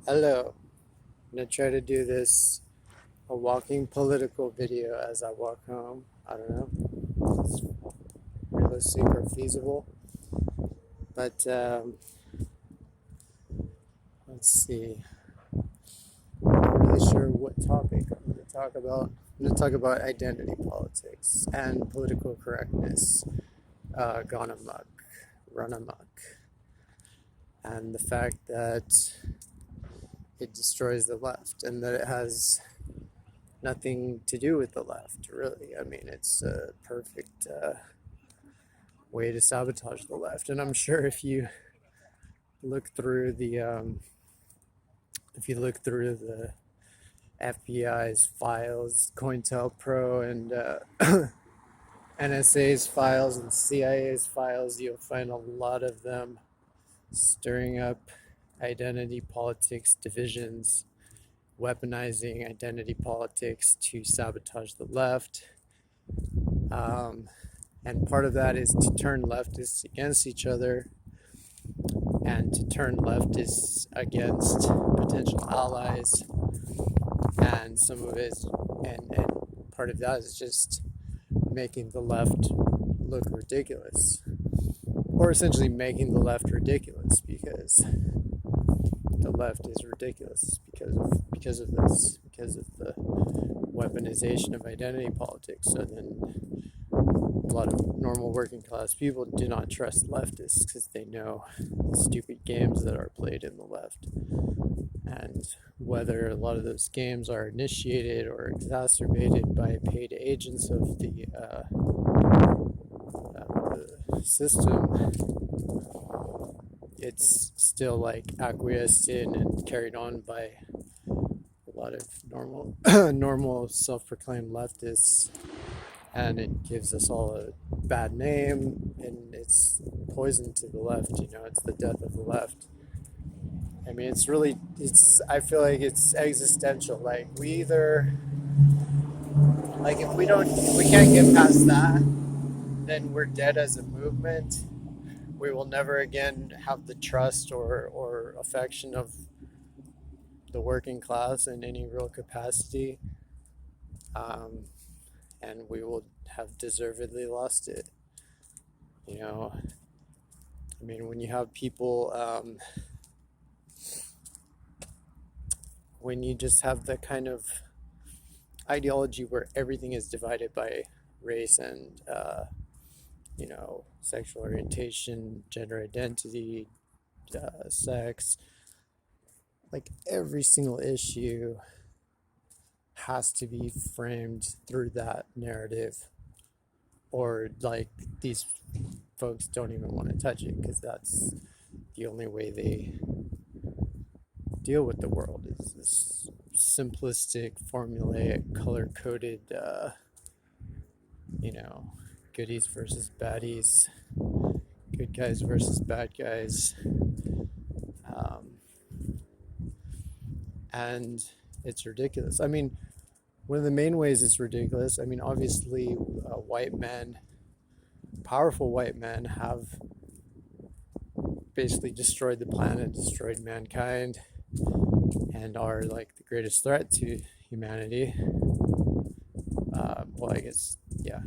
Hello, I'm gonna try to do this a walking political video as I walk home. I don't know if it's realistic or feasible, but let's see. Not really sure what topic I'm gonna talk about. I'm gonna talk about identity politics and political correctness gone amok, run amok, and the fact that it destroys the left and that it has nothing to do with the left, really. I mean, it's a perfect way to sabotage the left. And I'm sure look through the if you look through the FBI's files, COINTELPRO, and NSA's files and CIA's files, you'll find a lot of them stirring up identity politics divisions, weaponizing identity politics to sabotage the left. And part of that is to turn leftists against each other and to turn leftists against potential allies. And some of it, and part of that is just making the left look ridiculous, or essentially making the left ridiculous, because the left is ridiculous because of the weaponization of identity politics. So then a lot of normal working class people do not trust leftists because they know the stupid games that are played in the left, and whether a lot of those games are initiated or exacerbated by paid agents of the system, it's still like acquiesced in and carried on by a lot of normal self-proclaimed leftists, and it gives us all a bad name, and it's poison to the left. It's the death of the left. I mean, I feel like it's existential. Like, if we can't get past that, then we're dead as a movement. We will never again have the trust or affection of the working class in any real capacity. And we will have deservedly lost it. I mean, when you have people, when you just have the kind of ideology where everything is divided by race and, sexual orientation, gender identity, sex, like every single issue has to be framed through that narrative, or like these folks don't even want to touch it because that's the only way they deal with the world, is this simplistic, formulaic, color-coded, goodies versus baddies, good guys versus bad guys. And it's ridiculous. I mean, one of the main ways it's ridiculous, I mean, obviously, powerful white men have basically destroyed the planet, destroyed mankind, and are like the greatest threat to humanity. Well, I guess, yeah,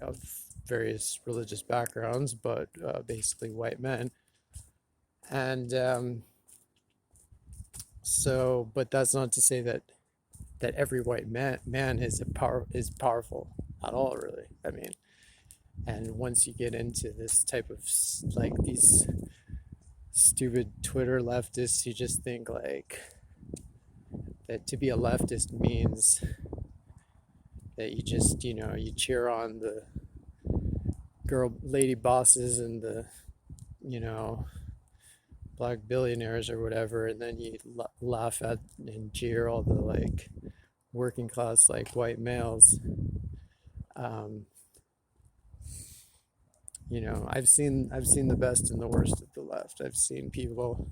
of various religious backgrounds, but basically white men. And but that's not to say that every white man is powerful at all, really. I mean, and once you get into this type of, like, these stupid Twitter leftists, you just think like that to be a leftist means that you just, you cheer on the lady bosses and the, black billionaires or whatever, and then you laugh at and jeer all the like working class like white males. I've seen the best and the worst of the left. I've seen people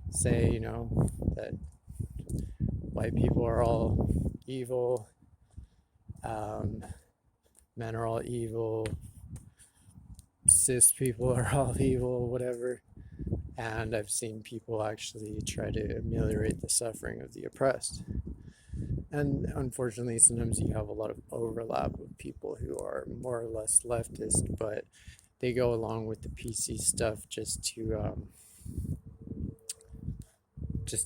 say, that white people are all evil, men are all evil, cis people are all evil, whatever. And I've seen people actually try to ameliorate the suffering of the oppressed. And unfortunately, sometimes you have a lot of overlap of people who are more or less leftist, but they go along with the PC stuff just to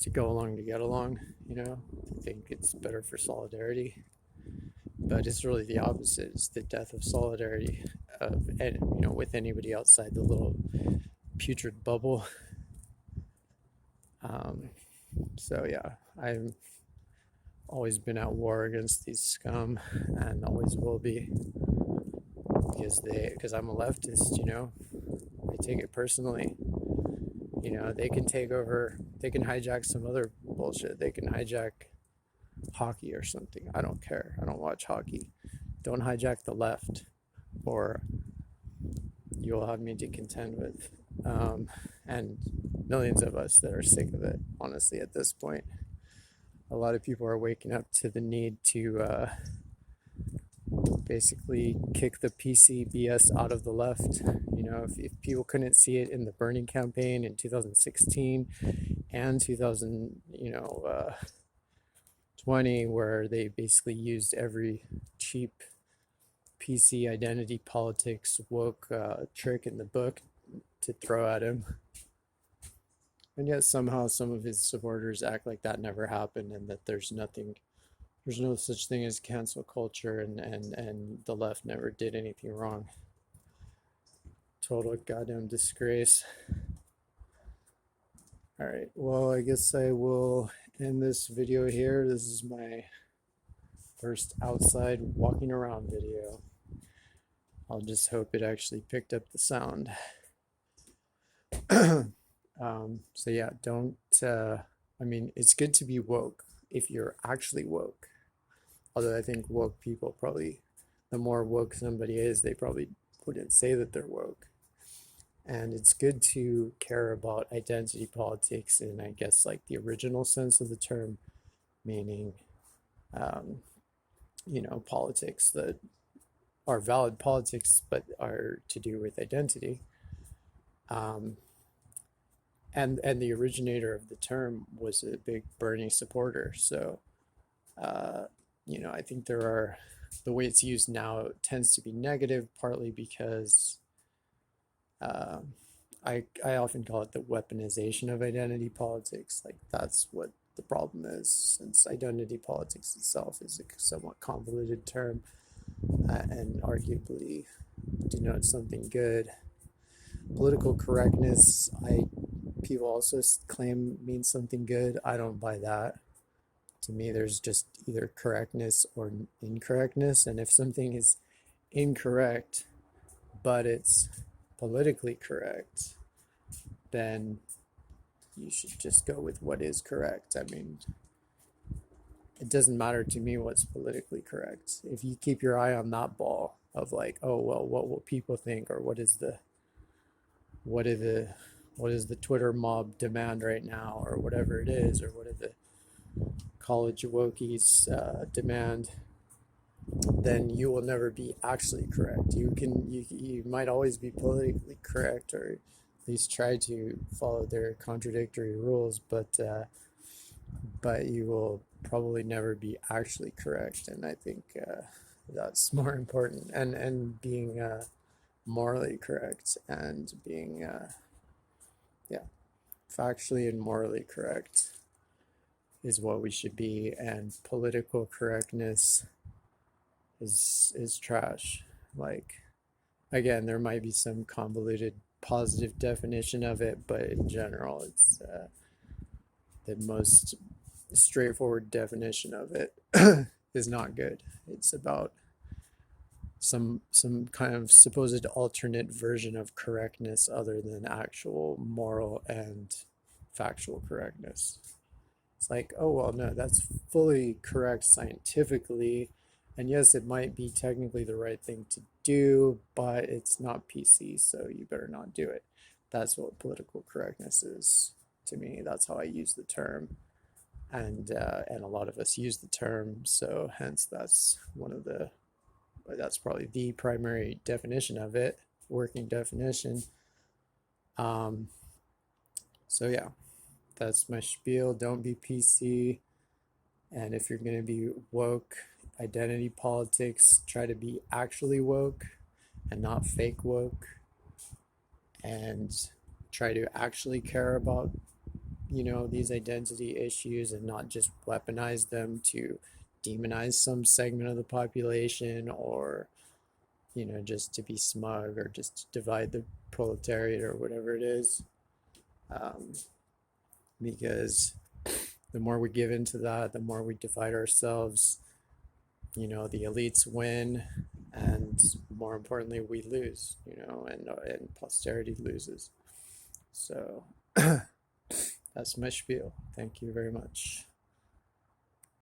go along to get along. I think it's better for solidarity, but it's really the opposite. It's the death of solidarity of with anybody outside the little putrid bubble. Um, so yeah, I've always been at war against these scum, and always will be, because I'm a leftist. I take it personally. They can take over. They can hijack some other bullshit. They can hijack hockey or something. I don't care. I don't watch hockey. Don't hijack the left, or you will have me to contend with. And millions of us that are sick of it, honestly, at this point. A lot of people are waking up to the need to basically kick the PCBS out of the left. If people couldn't see it in the Bernie campaign in 2016 and 2020, where they basically used every cheap PC identity politics woke trick in the book to throw at him. And yet somehow some of his supporters act like that never happened, and that there's no such thing as cancel culture, and the left never did anything wrong. Total goddamn disgrace. All right, well, I guess I will end this video here. This is my first outside walking around video. I'll just hope it actually picked up the sound. So yeah, it's good to be woke if you're actually woke. Although I think woke people probably, the more woke somebody is, they probably wouldn't say that they're woke. And it's good to care about identity politics in, I guess, like the original sense of the term, meaning, politics that are valid politics, but are to do with identity. And the originator of the term was a big Bernie supporter. So, I think the way it's used now tends to be negative, partly because I often call it the weaponization of identity politics. Like, that's what the problem is, since identity politics itself is a somewhat convoluted term, and arguably denotes something good. Political correctness, people also claim means something good. I don't buy that. To me, there's just either correctness or incorrectness, and if something is incorrect, but it's politically correct, then you should just go with what is correct. I mean, it doesn't matter to me what's politically correct. If you keep your eye on that ball of like, oh, well, what will people think, or what is the Twitter mob demand right now, or whatever it is, or what are the college wokies demand, then you will never be actually correct. You might always be politically correct, or at least try to follow their contradictory rules, but you will probably never be actually correct. And I think that's more important. And being morally correct, and being factually and morally correct is what we should be. And political correctness is trash. Like, again, there might be some convoluted positive definition of it, but in general, it's the most straightforward definition of it is not good. It's about some kind of supposed alternate version of correctness other than actual moral and factual correctness. It's like, oh, well, no, that's fully correct scientifically, and yes, it might be technically the right thing to do, but it's not PC, so you better not do it. That's what political correctness is to me. That's how I use the term, and a lot of us use the term, so hence that's probably the primary definition of it, working definition. So yeah, that's my spiel. Don't be PC. And if you're going to be woke, identity politics, try to be actually woke and not fake woke. And try to actually care about, these identity issues and not just weaponize them to demonize some segment of the population, or, just to be smug, or just to divide the proletariat or whatever it is. Um, because the more we give into that, the more we divide ourselves. The elites win, and more importantly, we lose. And posterity loses. So that's my spiel. Thank you very much.